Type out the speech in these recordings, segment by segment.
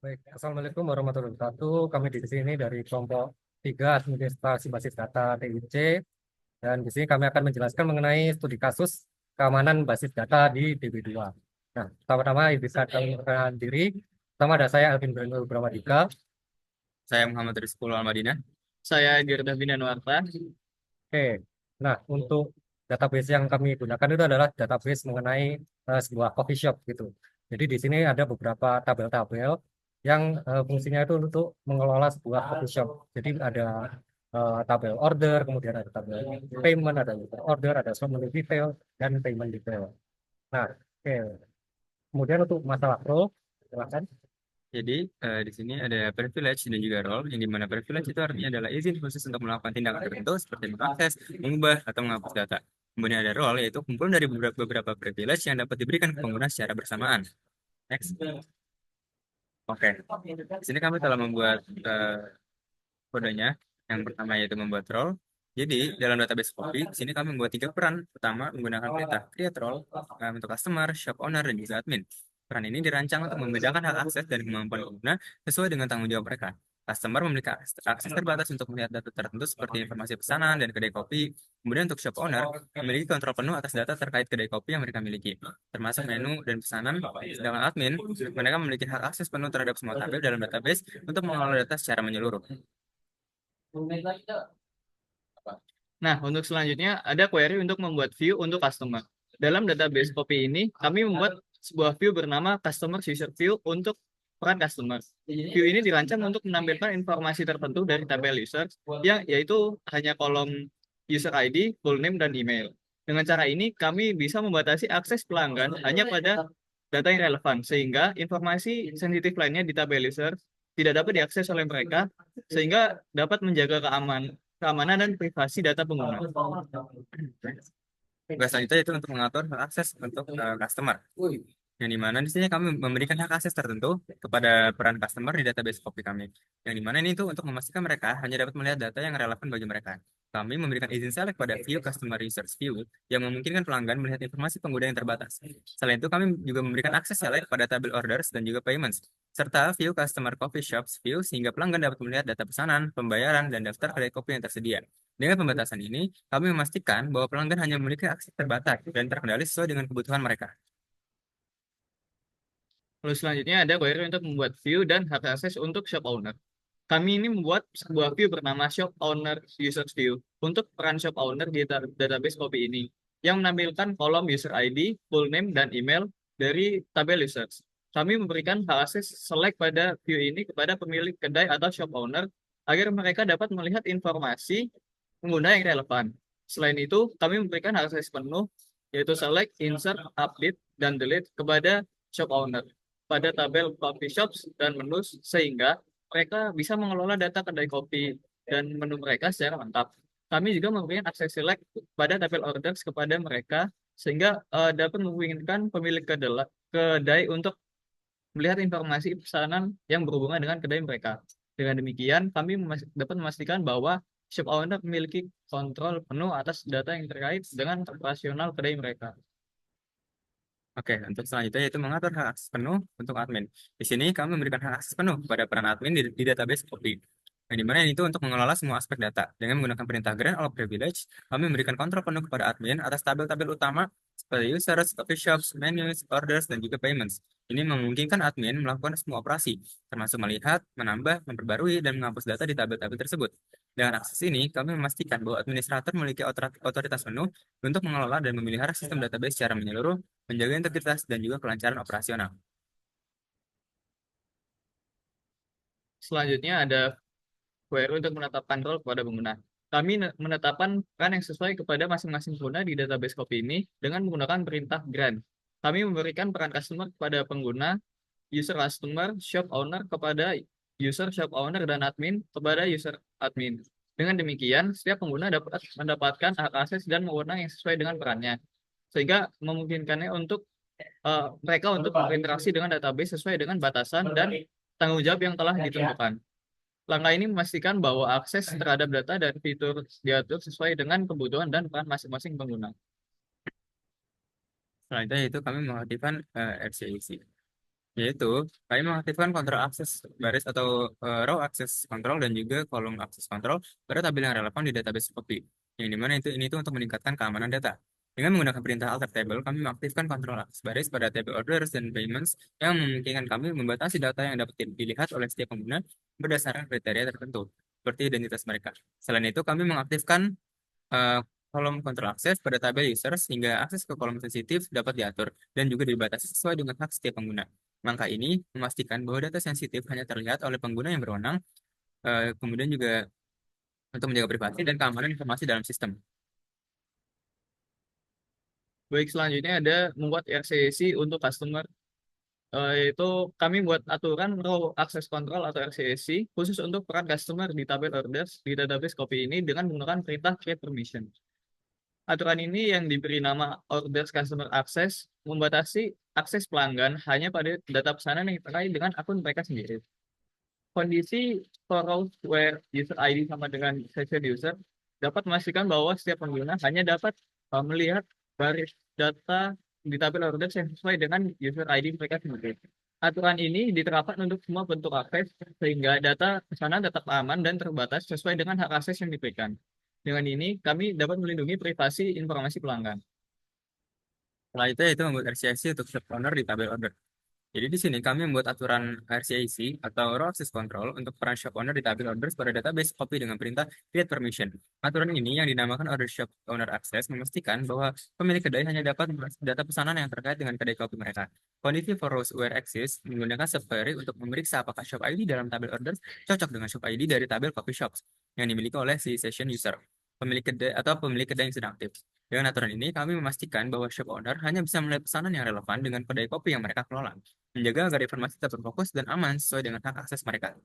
Baik, Assalamualaikum warahmatullahi wabarakatuh. Kami di sini dari kelompok 3 Administrasi Basis Data TIC, dan di sini kami akan menjelaskan mengenai studi kasus keamanan basis data di DB2. Nah, pertama-tama bisa kami perkenalkan diri. Pertama ada saya Alvin Bramadika. Saya Muhammad Rizkul Al-Madinah. Saya Girda Binanwarta. Oke, nah untuk database yang kami gunakan itu adalah database mengenai sebuah coffee shop gitu. Jadi di sini ada beberapa tabel-tabel yang fungsinya itu untuk mengelola sebuah coffee shop. Jadi ada tabel order, kemudian ada tabel payment, ada user order, ada shop menu detail, dan payment detail. Nah, oke. Kemudian untuk masalah role, silakan. Jadi di sini ada privilege dan juga role, yang dimana privilege itu artinya adalah izin khusus untuk melakukan tindakan tertentu seperti mengakses, mengubah, atau menghapus data. Kemudian ada role, yaitu kumpulan dari beberapa privilege yang dapat diberikan ke pengguna secara bersamaan. Next. Oke. Di sini kami telah membuat kodenya. Yang pertama yaitu membuat role. Jadi dalam database copy, di sini kami membuat tiga peran. Pertama, menggunakan perintah create role untuk customer, shop owner, dan juga admin. Peran ini dirancang untuk membedakan hak akses dan kemampuan pengguna sesuai dengan tanggung jawab mereka. Customer memiliki akses terbatas untuk melihat data tertentu seperti informasi pesanan dan kedai kopi. Kemudian untuk shop owner, memiliki kontrol penuh atas data terkait kedai kopi yang mereka miliki, termasuk menu dan pesanan. Sedangkan admin, mereka memiliki hak akses penuh terhadap semua tabel dalam database untuk mengelola data secara menyeluruh. Nah, untuk selanjutnya ada query untuk membuat view untuk customer. Dalam database copy ini, kami membuat sebuah view bernama Customer User View untuk peran customer. View ini dirancang untuk menampilkan informasi tertentu dari tabel user, yang yaitu hanya kolom user ID, full name, dan email. Dengan cara ini, kami bisa membatasi akses pelanggan hanya pada data yang relevan, sehingga informasi sensitif lainnya di tabel user tidak dapat diakses oleh mereka, sehingga dapat menjaga keamanan dan privasi data pengguna. Tugas selanjutnya itu untuk mengatur hak akses untuk customer. Yang dimana di sini kami memberikan hak akses tertentu kepada peran customer di database copy kami. Yang dimana ini itu untuk memastikan mereka hanya dapat melihat data yang relevan bagi mereka. Kami memberikan izin select pada view customer research view yang memungkinkan pelanggan melihat informasi pengguna yang terbatas. Selain itu, kami juga memberikan akses select pada tabel orders dan juga payments, serta view customer coffee shops view sehingga pelanggan dapat melihat data pesanan, pembayaran, dan daftar kedai kopi yang tersedia. Dengan pembatasan ini, kami memastikan bahwa pelanggan hanya memiliki akses terbatas dan terkendali sesuai dengan kebutuhan mereka. Lalu selanjutnya ada query untuk membuat view dan hak akses untuk shop owner. Kami ini membuat sebuah view bernama Shop Owner Users View untuk peran shop owner di database kopi ini, yang menampilkan kolom user ID, full name, dan email dari tabel users. Kami memberikan hak akses select pada view ini kepada pemilik kedai atau shop owner agar mereka dapat melihat informasi pengguna yang relevan. Selain itu, kami memberikan hak akses penuh, yaitu select, insert, update, dan delete kepada shop owner pada tabel coffee shops dan menus, sehingga mereka bisa mengelola data kedai kopi dan menu mereka secara lengkap. Kami juga memberikan akses select pada tabel orders kepada mereka, sehingga dapat memungkinkan pemilik kedai untuk melihat informasi pesanan yang berhubungan dengan kedai mereka. Dengan demikian, kami dapat memastikan bahwa shop owner memiliki kontrol penuh atas data yang terkait dengan operasional kedai mereka. Oke, untuk selanjutnya yaitu mengatur hak akses penuh untuk admin. Di sini kami memberikan hak akses penuh kepada peran admin di database copy. Yang dimana ini itu untuk mengelola semua aspek data. Dengan menggunakan perintah grant all privilege, kami memberikan kontrol penuh kepada admin atas tabel-tabel utama seperti users, coffee shops, menus, orders, dan juga payments. Ini memungkinkan admin melakukan semua operasi, termasuk melihat, menambah, memperbarui, dan menghapus data di tabel-tabel tersebut. Dengan akses ini, kami memastikan bahwa administrator memiliki otoritas penuh untuk mengelola dan memelihara sistem database secara menyeluruh, menjaga integritas dan juga kelancaran operasional. Selanjutnya ada query untuk menetapkan role kepada pengguna. Kami menetapkan peran yang sesuai kepada masing-masing pengguna di database copy ini dengan menggunakan perintah grant. Kami memberikan peran customer kepada pengguna, user customer, shop owner kepada user shop owner, dan admin kepada user admin. Dengan demikian, setiap pengguna dapat mendapatkan hak akses dan wewenang yang sesuai dengan perannya, sehingga memungkinkannya untuk mereka untuk berinteraksi dengan database sesuai dengan batasan dan tanggung jawab yang telah ditentukan. Langkah ini memastikan bahwa akses terhadap data dan fitur diatur sesuai dengan kebutuhan dan peran masing-masing pengguna. Selanjutnya itu kami mengaktifkan RCAC. Yaitu kami mengaktifkan kontrol akses baris atau row access control dan juga kolom access control pada tabel yang relevan di database copy. Yang dimana itu untuk meningkatkan keamanan data. Dengan menggunakan perintah alter table, kami mengaktifkan kontrol akses baris pada table orders dan payments yang memungkinkan kami membatasi data yang dapat dilihat oleh setiap pengguna berdasarkan kriteria tertentu, seperti identitas mereka. Selain itu, kami mengaktifkan eh, kolom kontrol akses pada tabel user sehingga akses ke kolom sensitif dapat diatur dan juga dibatasi sesuai dengan hak setiap pengguna. Langkah ini memastikan bahwa data sensitif hanya terlihat oleh pengguna yang berwenang, kemudian juga untuk menjaga privasi dan keamanan informasi dalam sistem. Baik, selanjutnya ada membuat RCC untuk customer. Yaitu kami buat aturan row access control atau RCC khusus untuk peran customer di tabel orders di database copy ini dengan menggunakan perintah create permission. Aturan ini yang diberi nama orders customer access membatasi akses pelanggan hanya pada data pesanan yang terkait dengan akun mereka sendiri. Kondisi for rows where user ID sama dengan session user dapat memastikan bahwa setiap pengguna hanya dapat melihat baris data di tabel orders yang sesuai dengan user ID mereka sendiri. Aturan ini diterapkan untuk semua bentuk akses sehingga data pesanan tetap aman dan terbatas sesuai dengan hak akses yang diberikan. Dengan ini, kami dapat melindungi privasi informasi pelanggan. Setelah itu yaitu membuat RCIC untuk shop owner di tabel order. Jadi di sini kami membuat aturan RCIC atau Row Access Control untuk peran shop owner di tabel orders pada database copy dengan perintah create permission. Aturan ini yang dinamakan order shop owner access memastikan bahwa pemilik kedai hanya dapat memperoleh data pesanan yang terkait dengan kedai kopi mereka. Kondisi for rows where access menggunakan subquery untuk memeriksa apakah shop ID dalam tabel orders cocok dengan shop ID dari tabel copy shops yang dimiliki oleh si session user, pemilik kedai atau pemilik kedai yang sedang aktif. Dengan aturan ini, kami memastikan bahwa shop owner hanya bisa melihat pesanan yang relevan dengan kedai kopi yang mereka kelola, menjaga agar informasi tetap terfokus dan aman sesuai dengan hak akses mereka.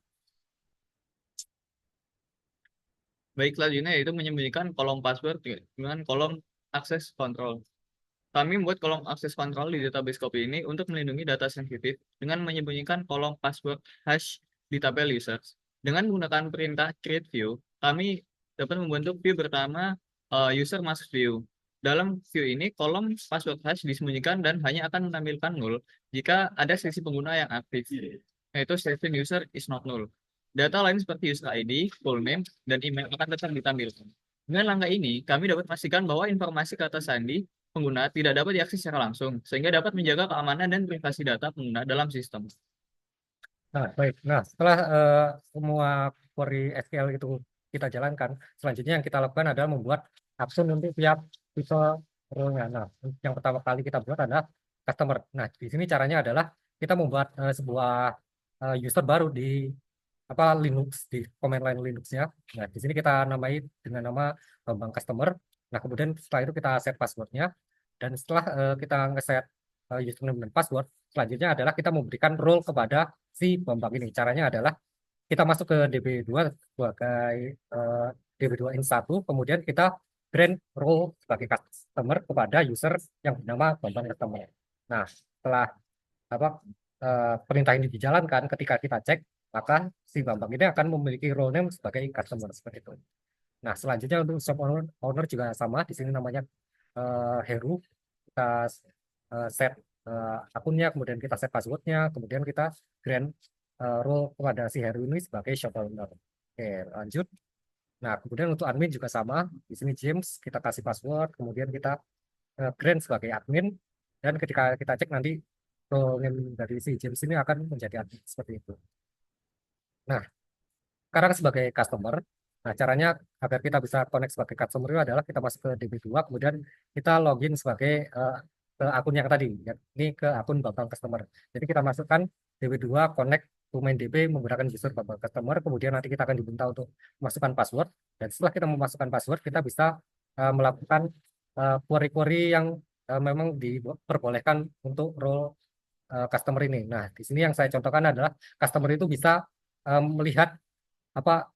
Baik, selanjutnya yaitu menyembunyikan kolom password dengan kolom akses control. Kami membuat kolom akses kontrol di database copy ini untuk melindungi data sensitif dengan menyembunyikan kolom password hash di tabel users. Dengan menggunakan perintah create view, kami dapat membentuk view pertama user masuk view. Dalam view ini, kolom password hash disembunyikan dan hanya akan menampilkan null jika ada sesi pengguna yang aktif, yaitu session user is not null. Data lain seperti user ID, full name, dan email akan tetap ditampilkan. Dengan langkah ini, kami dapat memastikan bahwa informasi kata sandi pengguna tidak dapat diakses secara langsung, sehingga dapat menjaga keamanan dan privasi data pengguna dalam sistem. Nah, baik. Nah, setelah semua query SQL itu kita jalankan, selanjutnya yang kita lakukan adalah membuat akun untuk tiap tipe role-nya. Nah, yang pertama kali kita buat adalah customer. Nah, di sini caranya adalah kita membuat sebuah user baru di Linux, di command line Linux-nya. Nah, di sini kita namai dengan nama Bambang Customer. Nah, kemudian setelah itu kita set passwordnya, dan setelah kita nge-set username dan password, selanjutnya adalah kita memberikan role kepada si Bambang ini. Caranya adalah kita masuk ke DB2 sebagai DB2 in1, kemudian kita grant role sebagai customer kepada user yang bernama Bambang Customer. Nah, setelah apa perintah ini dijalankan, ketika kita cek, maka si Bambang ini akan memiliki role name sebagai customer seperti itu. Nah, selanjutnya untuk shop owner juga sama. Di sini namanya Heru. Kita set akunnya, kemudian kita set passwordnya, kemudian kita grant role kepada si Heru ini sebagai shop owner. Oke, lanjut. Nah, kemudian untuk admin juga sama. Di sini James, kita kasih password, kemudian kita grant sebagai admin, dan ketika kita cek nanti role name dari si James ini akan menjadi admin seperti itu. Nah, sekarang sebagai customer, nah caranya agar kita bisa connect sebagai customer itu adalah kita masuk ke DB2, kemudian kita login sebagai ke akun yang tadi, ya, ini ke akun Bambang Customer. Jadi kita masukkan DB2 connect to main DB menggunakan user Bambang Customer, kemudian nanti kita akan diminta untuk memasukkan password, dan setelah kita memasukkan password, kita bisa melakukan query-query yang memang diperbolehkan untuk role customer ini. Nah, di sini yang saya contohkan adalah customer itu bisa melihat apa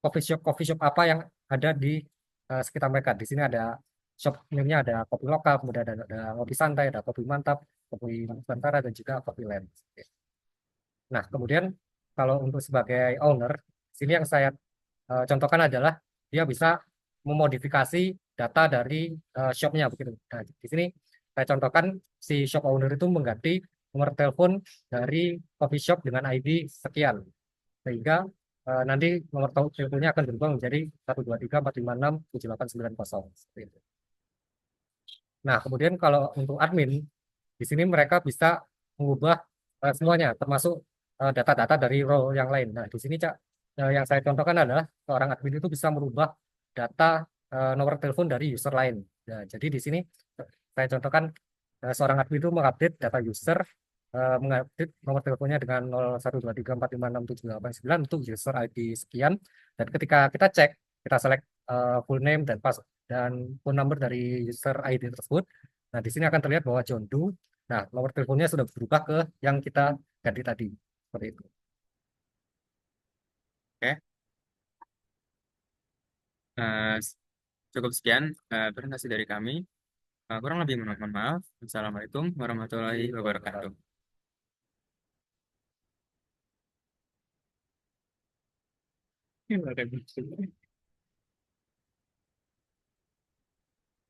coffee shop apa yang ada di sekitar mereka. Di sini ada shop name-nya, ada kopi lokal, kemudian ada kopi santai, ada kopi mantap, kopi nusantara, dan juga kopi land. Nah, kemudian kalau untuk sebagai owner, sini yang saya contohkan adalah dia bisa memodifikasi data dari shopnya begitu. Nah, di sini saya contohkan si shop owner itu mengganti nomor telepon dari coffee shop dengan ID sekian. Sehingga nanti nomor teleponnya akan berubah menjadi 123456789 seperti itu. Nah, kemudian kalau untuk admin, di sini mereka bisa mengubah semuanya, termasuk data-data dari row yang lain. Nah, di sini Cak, yang saya contohkan adalah seorang admin itu bisa merubah data nomor telepon dari user lain. Nah, jadi di sini saya contohkan seorang admin itu mengupdate data user, mengupdate nomor teleponnya dengan 0123456789 untuk user ID sekian. Dan ketika kita cek, kita select full name dan dan phone number dari user ID tersebut. Nah, di sini akan terlihat bahwa John Doe. Nah, nomor teleponnya sudah berubah ke yang kita ganti tadi. Seperti itu. Oke. Eh, Cukup sekian presentasi dari kami. Kurang lebih mohon maaf. Assalamualaikum warahmatullahi wabarakatuh. Gimana, Bang?